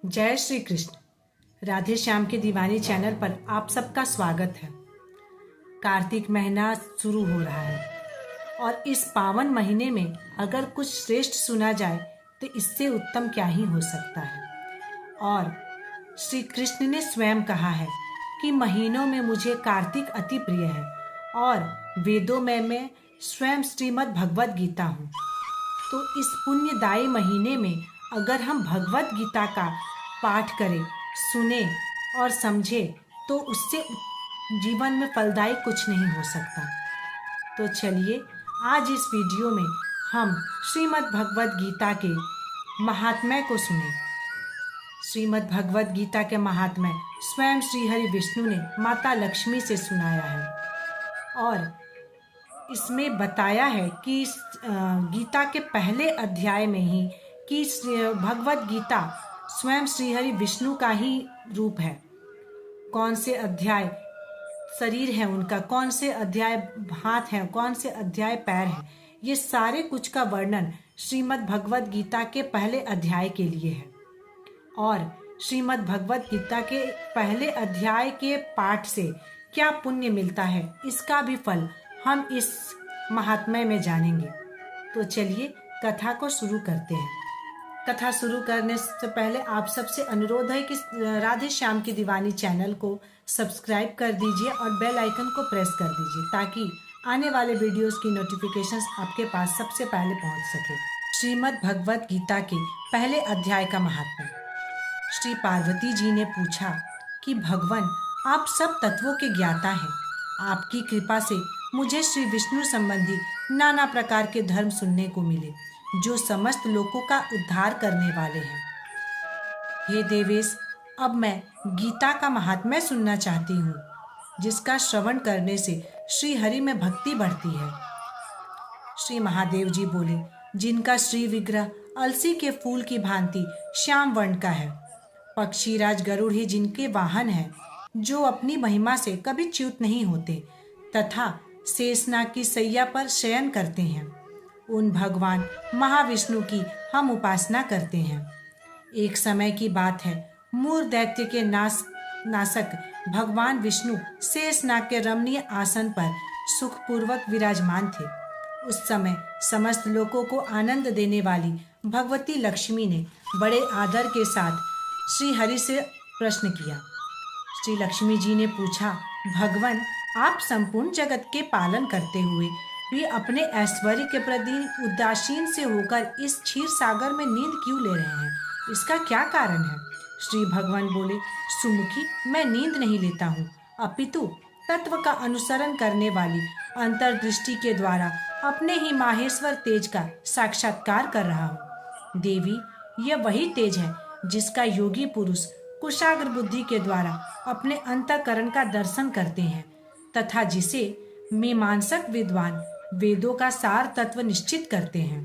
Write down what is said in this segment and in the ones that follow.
जय श्री कृष्ण। राधे श्याम के दीवानी चैनल पर आप सबका स्वागत है। कार्तिक महीना शुरू हो रहा है और इस पावन महीने में अगर कुछ श्रेष्ठ सुना जाए तो इससे उत्तम क्या ही हो सकता है। और श्री कृष्ण ने स्वयं कहा है कि महीनों में मुझे कार्तिक अति प्रिय है और वेदों में मैं स्वयं श्रीमद् भगवद गीता हूँ। तो इस पुण्यदायी महीने में अगर हम भगवद गीता का पाठ करें, सुने और समझे तो उससे जीवन में फलदायी कुछ नहीं हो सकता। तो चलिए आज इस वीडियो में हम श्रीमद् भगवद गीता के महात्म्य को सुने। श्रीमद् भगवद गीता के महात्म्य स्वयं श्री हरि विष्णु ने माता लक्ष्मी से सुनाया है और इसमें बताया है कि गीता के पहले अध्याय में ही कि भगवद गीता स्वयं श्री हरि विष्णु का ही रूप है। कौन से अध्याय शरीर है उनका, कौन से अध्याय हाथ हैं, कौन से अध्याय पैर हैं, ये सारे कुछ का वर्णन श्रीमद् भगवद गीता के पहले अध्याय के लिए है। और श्रीमद् भगवद गीता के पहले अध्याय के पाठ से क्या पुण्य मिलता है इसका भी फल हम इस महात्म्य में जानेंगे। तो चलिए कथा को शुरू करते हैं। कथा शुरू करने से पहले आप सबसे अनुरोध है कि राधे श्याम की दीवानी चैनल को सब्सक्राइब कर दीजिए और बेल आइकन को प्रेस कर दीजिए ताकि आने वाले वीडियोस की नोटिफिकेशंस आपके पास सबसे पहले पहुंच सके। श्रीमद् भगवद गीता के पहले अध्याय का महात्म्य। श्री पार्वती जी ने पूछा कि भगवान आप सब तत्वों के ज्ञाता हैं, आपकी कृपा से मुझे श्री विष्णु संबंधी नाना प्रकार के धर्म सुनने को मिले जो समस्त लोगों का उद्धार करने वाले हैं। हे देवेश, अब मैं गीता का महात्म्य सुनना चाहती हूँ जिसका श्रवण करने से श्री हरि में भक्ति बढ़ती है। श्री महादेव जी बोले, जिनका श्री विग्रह अलसी के फूल की भांति श्याम वर्ण का है, पक्षीराज गरुड़ ही जिनके वाहन हैं, जो अपनी महिमा से कभी च्युत नहीं होते तथा शेषनाग की सैया पर शयन करते हैं, उन भगवान महाविष्णु की हम उपासना करते हैं। एक समय की बात है, मूर दैत्य के नाशक भगवान विष्णु शेषनाग के रमणीय आसन पर सुखपूर्वक विराजमान थे। उस समय समस्त लोगों को आनंद देने वाली भगवती लक्ष्मी ने बड़े आदर के साथ श्री हरि से प्रश्न किया। श्री लक्ष्मी जी ने पूछा, भगवान आप संपूर्ण जगत के पालन करते हुए भी अपने ऐश्वर्य के प्रति उदासीन से होकर इस क्षीर सागर में नींद क्यों ले रहे हैं, इसका क्या कारण है? श्री भगवान बोले, सुमुखी, मैं नींद नहीं लेता हूँ, अपितु तत्व का अनुसरण करने वाली अंतर्दृष्टि के द्वारा अपने ही माहेश्वर तेज का साक्षात्कार कर रहा हूँ। देवी, यह वही तेज है जिसका योगी पुरुष कुशाग्र बुद्धि के द्वारा अपने अंतःकरण का दर्शन करते हैं तथा जिसे मीमांसक विद्वान वेदों का सार तत्व निश्चित करते हैं।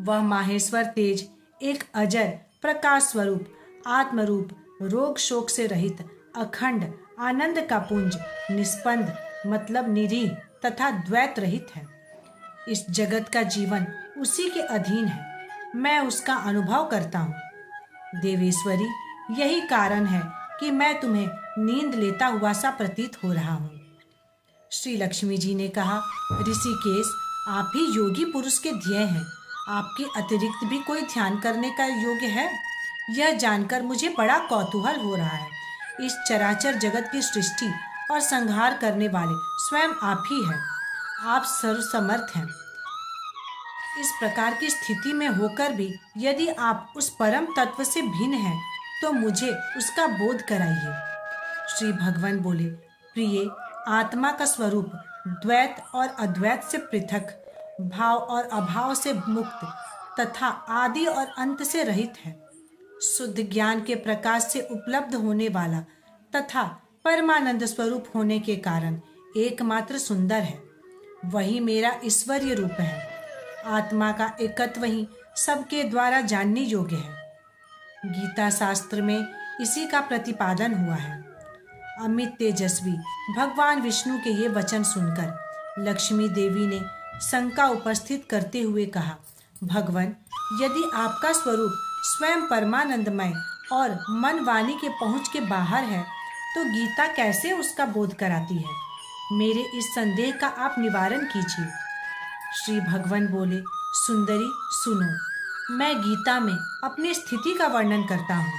वह माहेश्वर तेज एक अजर प्रकाश स्वरूप आत्मरूप, रोग शोक से रहित, अखंड आनंद का पुंज, निष्पंद मतलब निरीह तथा द्वैत रहित है। इस जगत का जीवन उसी के अधीन है, मैं उसका अनुभव करता हूँ। देवेश्वरी, यही कारण है कि मैं तुम्हें नींद लेता हुआ सा प्रतीत हो रहा हूँ। श्री लक्ष्मी जी ने कहा, ऋषिकेश, आप ही योगी पुरुष के ध्येय हैं, आपके अतिरिक्त भी कोई ध्यान करने का योग्य है? यह जानकर मुझे बड़ा कौतूहल हो रहा है। इस चराचर जगत की सृष्टि और संहार करने वाले स्वयं आप ही हैं, आप सर्वसमर्थ हैं। इस प्रकार की स्थिति में होकर भी यदि आप उस परम तत्व से भिन्न हैं तो मुझे उसका बोध कराइए। श्री भगवान बोले, प्रिय, आत्मा का स्वरूप द्वैत और अद्वैत से पृथक, भाव और अभाव से मुक्त तथा आदि और अंत से रहित है। शुद्ध ज्ञान के प्रकाश से उपलब्ध होने वाला तथा परमानंद स्वरूप होने के कारण एकमात्र सुंदर है। वही मेरा ईश्वरीय रूप है। आत्मा का एकत्व ही सबके द्वारा जानने योग्य है। गीता शास्त्र में इसी का प्रतिपादन हुआ है। अमित तेजस्वी भगवान विष्णु के ये वचन सुनकर लक्ष्मी देवी ने शंका उपस्थित करते हुए कहा, भगवान, यदि आपका स्वरूप स्वयं परमानंदमय और मन वाणी के पहुंच के बाहर है, तो गीता कैसे उसका बोध कराती है? मेरे इस संदेह का आप निवारण कीजिए। श्री भगवान बोले, सुंदरी सुनो, मैं गीता में अपनी स्थिति का वर्णन करता हूँ।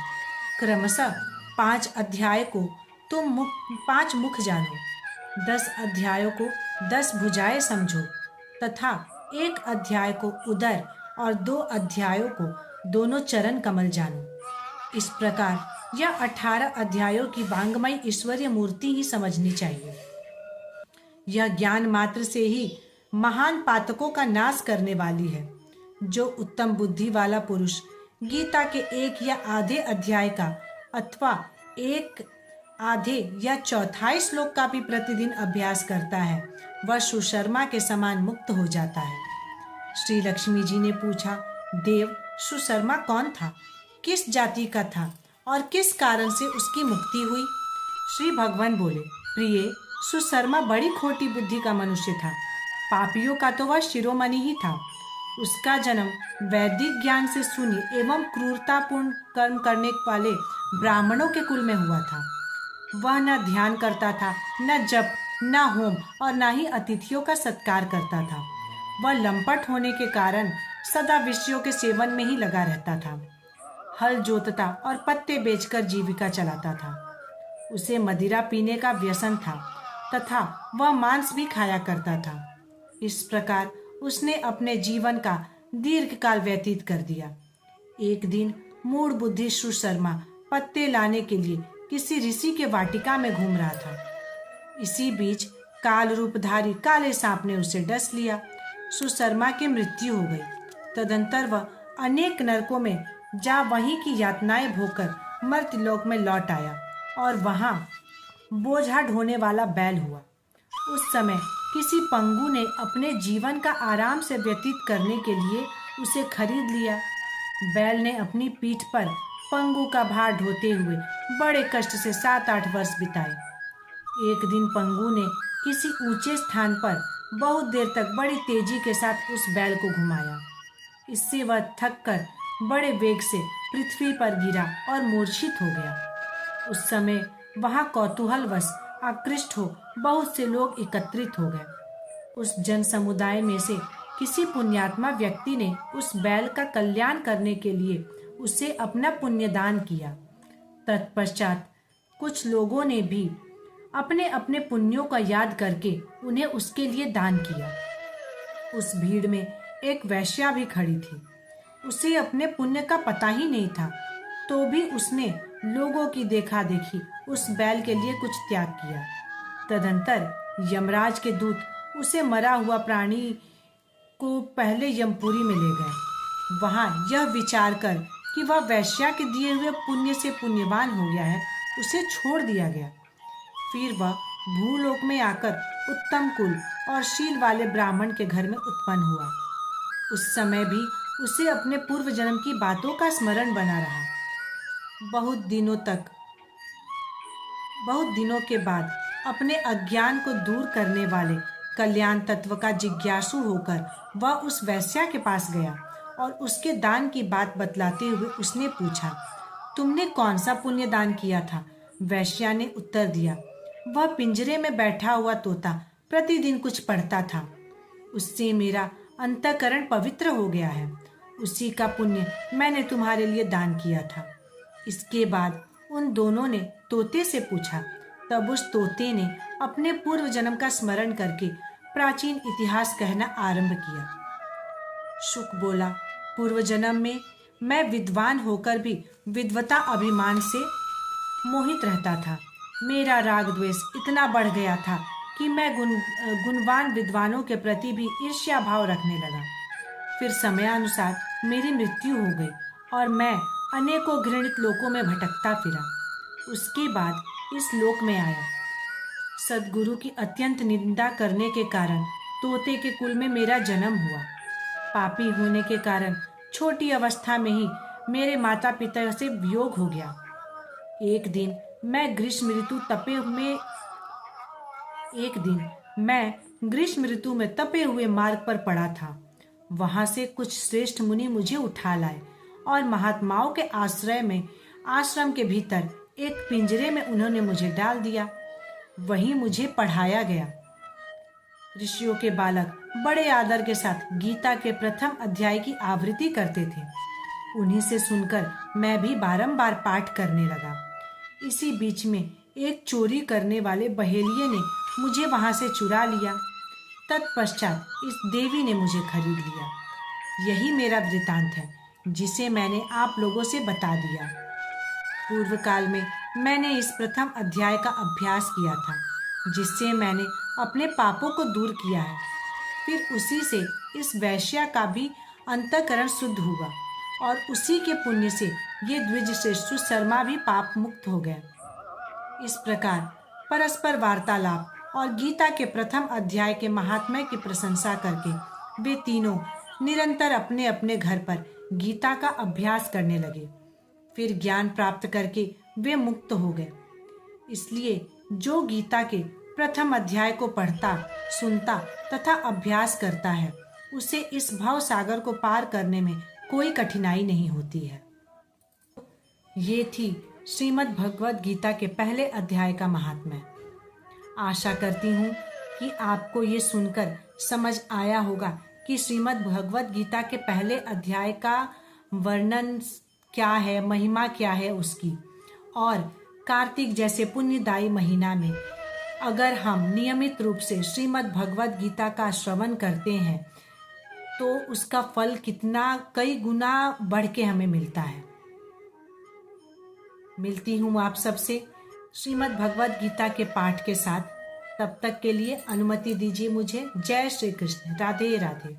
क्रमशः 5 अध्याय को तुम 5 मुख जानो, 10 अध्यायों को 10 भुजाएं समझो तथा 1 अध्याय को उदर और 2 अध्यायों को दोनों चरण कमल जानो। इस प्रकार यह 18 अध्यायों की वांगमय ईश्वरीय मूर्ति ही समझनी चाहिए। यह ज्ञान मात्र से ही महान पातकों का नाश करने वाली है। जो उत्तम बुद्धि वाला पुरुष गीता के 1 या आधे अध्याय का अथवा 1 आधे या चौथाई श्लोक का भी प्रतिदिन अभ्यास करता है, वह सुशर्मा के समान मुक्त हो जाता है। श्री लक्ष्मी जी ने पूछा, देव, सुशर्मा कौन था, किस जाति का था और किस कारण से उसकी मुक्ति हुई? श्री भगवान बोले, प्रिय, सुशर्मा बड़ी खोटी बुद्धि का मनुष्य था। पापियों का तो वह शिरोमणि ही था। उसका जन्म वैदिक ज्ञान से शून्य एवं क्रूरतापूर्ण कर्म करने वाले ब्राह्मणों के कुल में हुआ था। वह न ध्यान करता था, न जप, न होम और न ही अतिथियों का सत्कार करता था। वह लंपट होने के कारण सदा विषयों के सेवन में ही लगा रहता था। हल जोतता और पत्ते बेचकर जीविका चलाता था। उसे मदिरा पीने का व्यसन था तथा वह मांस भी खाया करता था। इस प्रकार उसने अपने जीवन का दीर्घकाल व्यतीत कर दिया। एक दिन मूढ़ बुद्धि सुशर्मा पत्ते लाने के लिए किसी ऋषि के वाटिका में घूम रहा था। इसी बीच काल रूपधारी काले सांप ने उसे डस लिया। सुशर्मा की मृत्यु हो गई। तदंतर वह अनेक नरकों में जा वहीं की यातनाएं भोगकर मर्त्यलोक में लौट आया और वहां बोझा ढोने वाला बैल हुआ। उस समय किसी पंगु ने अपने जीवन का आराम से व्यतीत करने के लिए उसे खरीद लिया। बैल ने अपनी पीठ पर पंगु का भार ढोते हुए बड़े कष्ट से 7-8 वर्ष बिताए। एक दिन पंगु ने किसी ऊंचे स्थान पर बहुत देर तक बड़ी तेजी के साथ उस बैल को घुमाया। इससे वह थक कर बड़े वेग से पृथ्वी पर गिरा और मूर्छित हो गया। उस समय वहां कौतूहलवश आकृष्ट हो बहुत से लोग एकत्रित हो गए। उस जन समुदाय में से किसी पुण्यात्मा व्यक्ति ने उस बैल का कल्याण करने के लिए उसे अपना पुण्यदान किया। तत्पश्चात कुछ लोगों ने भी अपने अपने पुण्यों का याद करके उन्हें उसके लिए दान किया। उस भीड़ में एक वेश्या भी खड़ी थी। उसे अपने पुण्य का पता ही नहीं था, तो भी उसने लोगों की देखा देखी उस बैल के लिए कुछ त्याग किया। तदंतर यमराज के दूत उसे मरा हुआ प्राणी को पहले यमपुरी में ले गए। वहां यह विचार कर कि वह वैश्या के दिए हुए पुण्य से पुण्यवान हो गया है, उसे छोड़ दिया गया। फिर वह भूलोक में आकर उत्तम कुल और शील वाले ब्राह्मण के घर में उत्पन्न हुआ। उस समय भी उसे अपने पूर्व जन्म की बातों का स्मरण बना रहा। बहुत दिनों के बाद अपने अज्ञान को दूर करने वाले कल्याण तत्व का जिज्ञासु होकर वह उस वैश्या के पास गया और उसके दान की बात बतलाते हुए उसने पूछा, तुमने कौन सा पुण्य दान किया था? वैश्या ने उत्तर दिया, वह पिंजरे में बैठा हुआ तोता प्रतिदिन कुछ पढ़ता था। उससे मेरा अंतःकरण पवित्र हो गया है। उसी का पुण्य मैंने तुम्हारे लिए दान किया था। इसके बाद उन दोनों ने तोते से पूछा। तब उस तोते ने अपने पूर्व जन्म का स्मरण करके प्राचीन इतिहास कहना आरंभ किया। शुक बोला, पूर्व जन्म में मैं विद्वान होकर भी विद्वता अभिमान से मोहित रहता था। मेरा राग द्वेष इतना बढ़ गया था कि मैं गुणवान विद्वानों के प्रति भी ईर्ष्या भाव रखने लगा। फिर समयानुसार मेरी मृत्यु हो गई और मैं अनेकों घृणित लोकों में भटकता फिरा। उसके बाद इस लोक में आया। सद्गुरु की अत्यंत निंदा करने के कारण तोते के कुल में मेरा जन्म हुआ। पापी होने के कारण छोटी अवस्था में ही मेरे माता पिता से वियोग हो गया। एक दिन मैं ग्रीष्म ऋतु में तपे हुए मार्ग पर पड़ा था। वहां से कुछ श्रेष्ठ मुनि मुझे उठा लाए और महात्माओं के आश्रय में आश्रम के भीतर एक पिंजरे में उन्होंने मुझे डाल दिया। वहीं मुझे पढ़ाया गया। ऋषियों के बालक बड़े आदर के साथ गीता के प्रथम अध्याय की आवृत्ति करते थे। उन्हीं से सुनकर मैं भी बारंबार पाठ करने लगा। इसी बीच में एक चोरी करने वाले बहेलिये ने मुझे वहां से चुरा लिया। तत्पश्चात इस देवी ने मुझे खरीद लिया। यही मेरा वृतांत है, जिसे मैंने आप लोगों से बता दिया। पूर्व काल में मैंने इस प्रथम अध्याय का अभ्यास किया था, जिससे मैंने अपने पापों को दूर किया है। फिर उसी से इस वैश्या का भी अंतःकरण शुद्ध हुआ और उसी के पुण्य से ये द्विजश्रेष्ठ शर्मा भी पाप मुक्त हो गए। इस प्रकार परस्पर वार्तालाप और गीता के प्रथम अध्याय के महात्म्य की प्रशंसा करके वे तीनों निरंतर अपने अपने घर पर गीता का अभ्यास करने लगे। फिर ज्ञान प्राप्त करके वे मुक्त हो गए। इसलिए जो गीता के प्रथम अध्याय को पढ़ता, सुनता तथा अभ्यास करता है, उसे इस भव सागर को पार करने में कोई कठिनाई नहीं होती है। ये थी श्रीमद् भगवद गीता के पहले अध्याय का महात्म्य। आशा करती हूँ कि आपको ये सुनकर समझ आया होगा कि श्रीमद् भगवद गीता के पहले अध्याय का वर्णन क्या है, महिमा क्या है उसकी। और कार्तिक जैसे पुण्यदायी महीना में अगर हम नियमित रूप से श्रीमद् भगवद गीता का श्रवण करते हैं तो उसका फल कितना कई गुना बढ़ के हमें मिलता है। मिलती हूँ आप सबसे श्रीमद् भगवद गीता के पाठ के साथ। तब तक के लिए अनुमति दीजिए मुझे। जय श्री कृष्ण। राधे राधे।